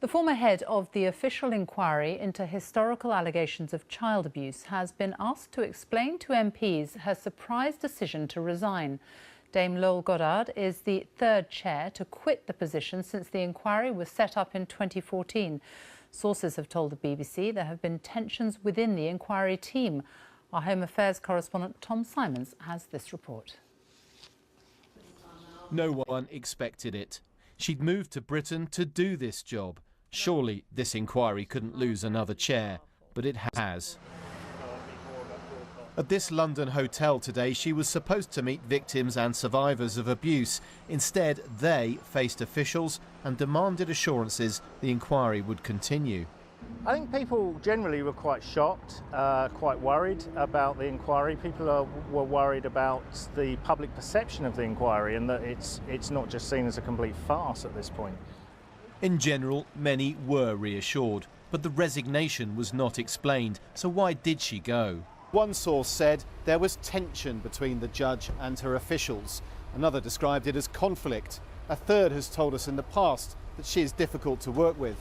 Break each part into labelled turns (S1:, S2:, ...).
S1: The former head of the official inquiry into historical allegations of child abuse has been asked to explain to MPs her surprise decision to resign. Dame Lowell Goddard is the third chair to quit the position since the inquiry was set up in 2014. Sources have told the BBC there have been tensions within the inquiry team. Our Home Affairs correspondent Tom Simons has this report.
S2: No one expected it. She'd moved to Britain to do this job. Surely this inquiry couldn't lose another chair, but it has. At this London hotel today, she was supposed to meet victims and survivors of abuse. Instead, they faced officials and demanded assurances the inquiry would continue.
S3: I think people generally were quite shocked, quite worried about the inquiry. People were worried about the public perception of the inquiry and that it's not just seen as a complete farce at this point.
S2: In general, many were reassured, but the resignation was not explained. So why did she go? One source said there was tension between the judge and her officials. Another described it as conflict. A third has told us in the past that she is difficult to work with.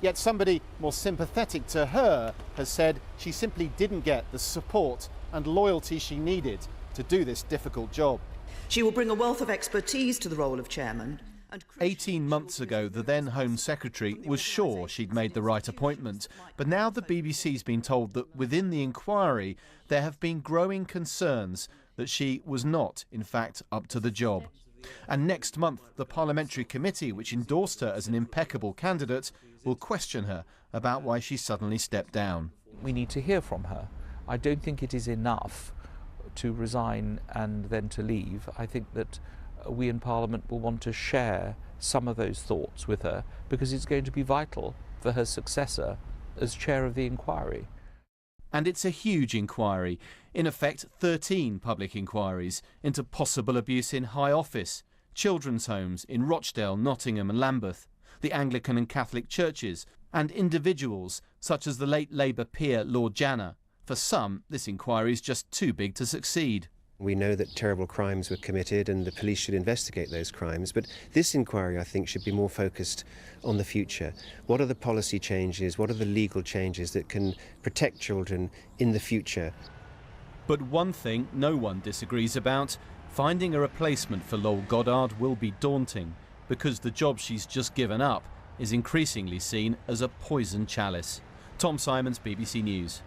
S2: Yet somebody more sympathetic to her has said she simply didn't get the support and loyalty she needed to do this difficult job.
S4: She will bring a wealth of expertise to the role of chairman.
S2: 18 months ago, the then Home Secretary was sure she'd made the right appointment. But now the BBC's been told that within the inquiry, there have been growing concerns that she was not, in fact, up to the job. And next month, the parliamentary committee, which endorsed her as an impeccable candidate, will question her about why she suddenly stepped down.
S5: We need to hear from her. I don't think it is enough to resign and then to leave. I think that we in Parliament will want to share some of those thoughts with her because it's going to be vital for her successor as chair of the inquiry.
S2: And it's a huge inquiry. In effect, 13 public inquiries into possible abuse in high office, children's homes in Rochdale, Nottingham and Lambeth, the Anglican and Catholic churches, and individuals such as the late Labour peer Lord Janner. For some, this inquiry is just too big to succeed.
S6: We know that terrible crimes were committed and the police should investigate those crimes, but this inquiry, I think, should be more focused on the future. What are the policy changes, what are the legal changes that can protect children in the future?
S2: But one thing no one disagrees about, finding a replacement for Lowell Goddard will be daunting, because the job she's just given up is increasingly seen as a poisoned chalice. Tom Simons, BBC News.